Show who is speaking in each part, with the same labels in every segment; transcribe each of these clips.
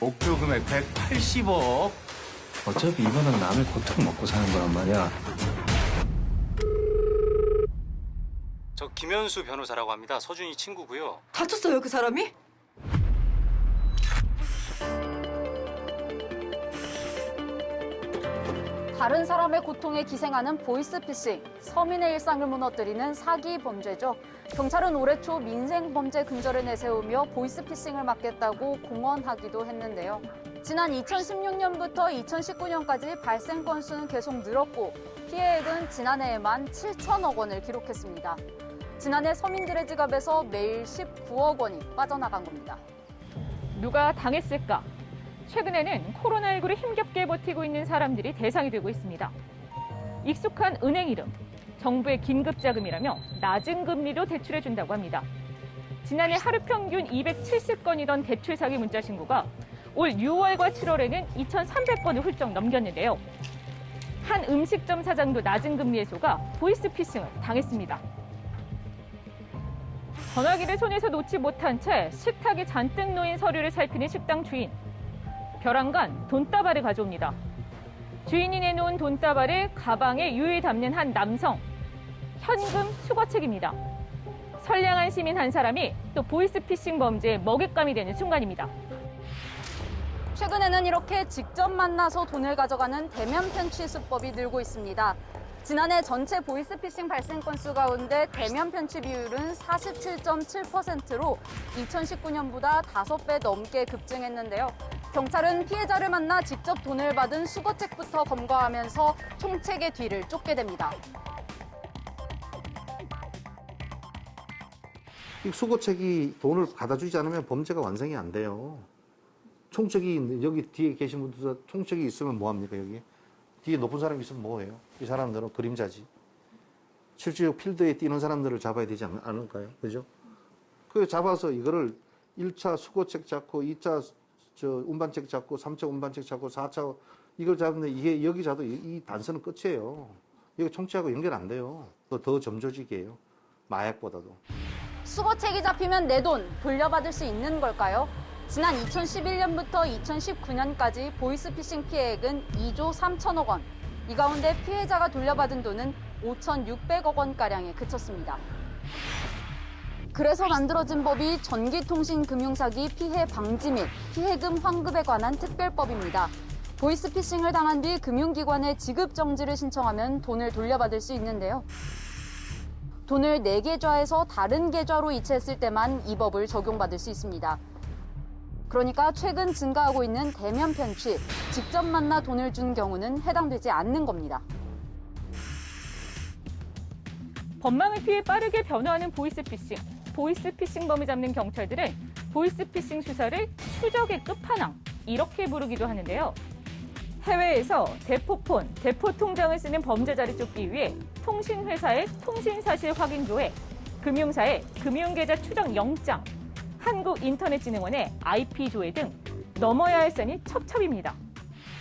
Speaker 1: 목표 금액 180억.
Speaker 2: 어차피 이거는 남의 고통 먹고 사는 거란 말이야.
Speaker 3: 저 김현수 변호사라고 합니다. 서준이 친구고요.
Speaker 4: 다쳤어요, 그 사람이?
Speaker 5: 다른 사람의 고통에 기생하는 보이스피싱, 서민의 일상을 무너뜨리는 사기 범죄죠. 경찰은 올해 초 민생범죄 근절을 내세우며 보이스피싱을 막겠다고 공언하기도 했는데요. 지난 2016년부터 2019년까지 발생 건수는 계속 늘었고 피해액은 지난해에만 7천억 원을 기록했습니다. 지난해 서민들의 지갑에서 매일 19억 원이 빠져나간 겁니다.
Speaker 6: 누가 당했을까? 최근에는 코로나19를 힘겹게 버티고 있는 사람들이 대상이 되고 있습니다. 익숙한 은행 이름, 정부의 긴급자금이라며 낮은 금리로 대출해준다고 합니다. 지난해 하루 평균 270건이던 대출 사기 문자 신고가 올 6월과 7월에는 2,300건을 훌쩍 넘겼는데요. 한 음식점 사장도 낮은 금리에 속아 보이스피싱을 당했습니다. 전화기를 손에서 놓지 못한 채 식탁에 잔뜩 놓인 서류를 살피는 식당 주인. 벼랑간 돈다발을 가져옵니다. 주인이 내놓은 돈다발을 가방에 유유히 담는 한 남성. 현금 수거책입니다. 선량한 시민 한 사람이 또 보이스피싱 범죄의 먹잇감이 되는 순간입니다.
Speaker 5: 최근에는 이렇게 직접 만나서 돈을 가져가는 대면 편취 수법이 늘고 있습니다. 지난해 전체 보이스피싱 발생 건수 가운데 대면 편취 비율은 47.7%로 2019년보다 5배 넘게 급증했는데요. 경찰은 피해자를 만나 직접 돈을 받은 수거책부터 검거하면서 총책의 뒤를 쫓게 됩니다.
Speaker 7: 이 수거책이 돈을 받아주지 않으면 범죄가 완성이 안 돼요. 총책이 여기 뒤에 계신 분들 총책이 있으면 뭐합니까 여기? 뒤에 높은 사람이 있으면 뭐해요? 이 사람들은 그림자지. 실제로 필드에 뛰는 사람들을 잡아야 되지 않을까요? 그죠? 그 잡아서 이거를 1차 수거책 잡고 2차 운반책 잡고 3차 운반책 잡고 4차 이걸 잡는데 이게 여기 잡도 이 단서는 끝이에요. 이거 총책하고 연결 안 돼요. 더 점조직이에요. 마약보다도.
Speaker 5: 수거책이 잡히면 내 돈 돌려받을 수 있는 걸까요? 지난 2011년부터 2019년까지 보이스피싱 피해액은 2조 3천억 원. 이 가운데 피해자가 돌려받은 돈은 5,600억 원가량에 그쳤습니다. 그래서 만들어진 법이 전기통신금융사기 피해 방지 및 피해금 환급에 관한 특별법입니다. 보이스피싱을 당한 뒤 금융기관에 지급 정지를 신청하면 돈을 돌려받을 수 있는데요. 돈을 내 계좌에서 다른 계좌로 이체했을 때만 이 법을 적용받을 수 있습니다. 그러니까 최근 증가하고 있는 대면 편취, 직접 만나 돈을 준 경우는 해당되지 않는 겁니다.
Speaker 6: 법망을 피해 빠르게 변화하는 보이스피싱. 보이스피싱범을 잡는 경찰들은 보이스피싱 수사를 추적의 끝판왕, 이렇게 부르기도 하는데요. 해외에서 대포폰, 대포통장을 쓰는 범죄자를 쫓기 위해 통신회사의 통신사실 확인 조회, 금융사의 금융계좌 추적 영장, 한국인터넷진흥원의 IP 조회 등 넘어야 할 선이 첩첩입니다.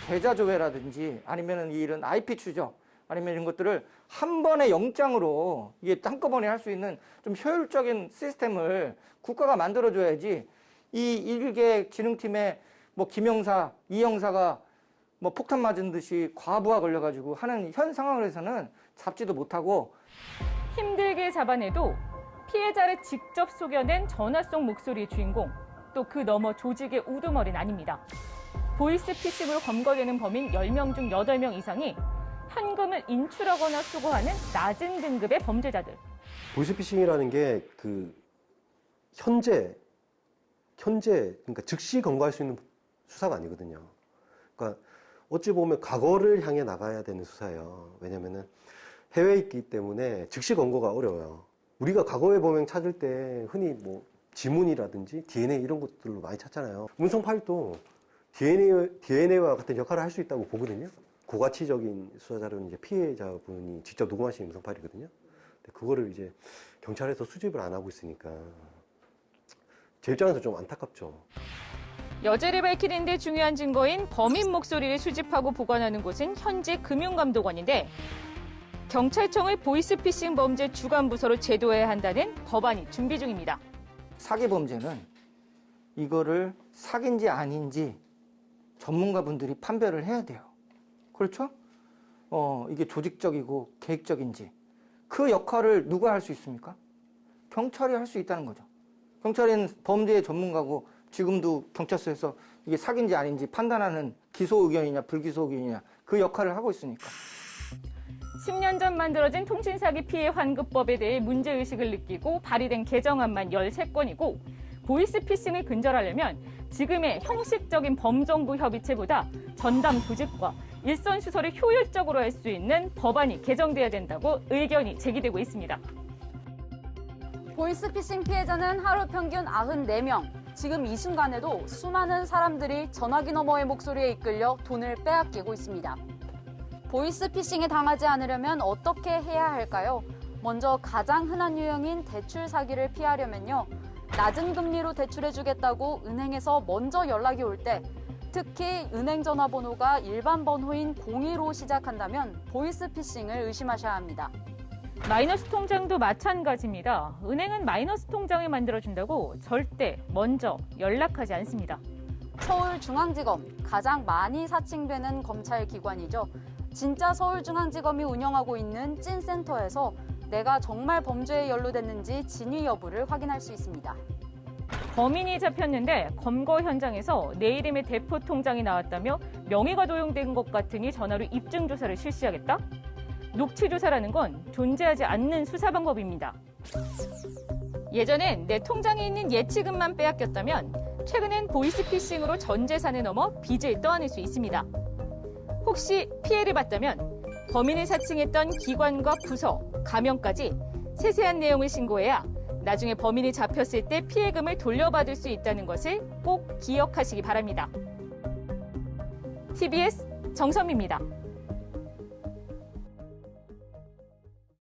Speaker 8: 계좌 조회라든지 아니면 이런 IP 추적 아니면 이런 것들을 한 번의 영장으로 이게 한꺼번에 할 수 있는 좀 효율적인 시스템을 국가가 만들어줘야지 이 일개 진흥팀의 뭐 김형사, 이형사가 뭐 폭탄 맞은 듯이 과부하 걸려가지고 하는 현 상황에서는 잡지도 못하고
Speaker 6: 힘들게 잡아내도 피해자를 직접 속여낸 전화 속 목소리의 주인공, 또 그 너머 조직의 우두머리는 아닙니다. 보이스피싱으로 검거되는 범인 10명 중 8명 이상이 현금을 인출하거나 수거하는 낮은 등급의 범죄자들.
Speaker 9: 보이스피싱이라는 게 현재 그러니까 즉시 검거할 수 있는 수사가 아니거든요. 그러니까 어찌 보면 과거를 향해 나가야 되는 수사예요. 왜냐면은 해외에 있기 때문에 즉시 검거가 어려워요. 우리가 과거에 보면 찾을 때 흔히 뭐 지문이라든지 DNA 이런 것들로 많이 찾잖아요. 문성 파일도 DNA와 같은 역할을 할 수 있다고 보거든요. 고가치적인 수사 자료는 이제 피해자분이 직접 녹음하신 음성 파일이거든요. 근데 그거를 이제 경찰에서 수집을 안 하고 있으니까 제 입장에서 좀 안타깝죠.
Speaker 6: 여죄를 밝히는 데 중요한 증거인 범인 목소리를 수집하고 보관하는 곳은 현재 금융감독원인데 경찰청을 보이스피싱 범죄 주관부서로 제도해야 한다는 법안이 준비 중입니다.
Speaker 8: 사기 범죄는 이거를 사기인지 아닌지 전문가분들이 판별을 해야 돼요. 그렇죠? 이게 조직적이고 계획적인지 그 역할을 누가 할 수 있습니까? 경찰이 할 수 있다는 거죠. 경찰은 범죄의 전문가고 지금도 경찰서에서 이게 사기인지 아닌지 판단하는 기소 의견이냐 불기소 의견이냐 그 역할을 하고 있으니까.
Speaker 6: 10년 전 만들어진 통신사기 피해 환급법에 대해 문제의식을 느끼고 발의된 개정안만 13건이고 보이스피싱을 근절하려면 지금의 형식적인 범정부 협의체보다 전담 조직과 일선 수사를 효율적으로 할 수 있는 법안이 개정돼야 된다고 의견이 제기되고 있습니다.
Speaker 5: 보이스피싱 피해자는 하루 평균 94명. 지금 이 순간에도 수많은 사람들이 전화기 너머의 목소리에 이끌려 돈을 빼앗기고 있습니다. 보이스피싱에 당하지 않으려면 어떻게 해야 할까요? 먼저 가장 흔한 유형인 대출 사기를 피하려면요. 낮은 금리로 대출해주겠다고 은행에서 먼저 연락이 올 때, 특히 은행 전화번호가 일반 번호인 02로 시작한다면 보이스피싱을 의심하셔야 합니다.
Speaker 6: 마이너스 통장도 마찬가지입니다. 은행은 마이너스 통장을 만들어준다고 절대 먼저 연락하지 않습니다.
Speaker 5: 서울중앙지검, 가장 많이 사칭되는 검찰기관이죠. 진짜 서울중앙지검이 운영하고 있는 찐센터에서 내가 정말 범죄에 연루됐는지 진위 여부를 확인할 수 있습니다.
Speaker 6: 범인이 잡혔는데 검거 현장에서 내 이름의 대포 통장이 나왔다며 명의가 도용된 것 같으니 전화로 입증 조사를 실시하겠다? 녹취 조사라는 건 존재하지 않는 수사 방법입니다. 예전엔 내 통장에 있는 예치금만 빼앗겼다면 최근엔 보이스피싱으로 전 재산을 넘어 빚을 떠안을 수 있습니다. 혹시 피해를 봤다면 범인을 사칭했던 기관과 부서, 가명까지 세세한 내용을 신고해야 나중에 범인이 잡혔을 때 피해금을 돌려받을 수 있다는 것을 꼭 기억하시기 바랍니다. TBS 정선미입니다.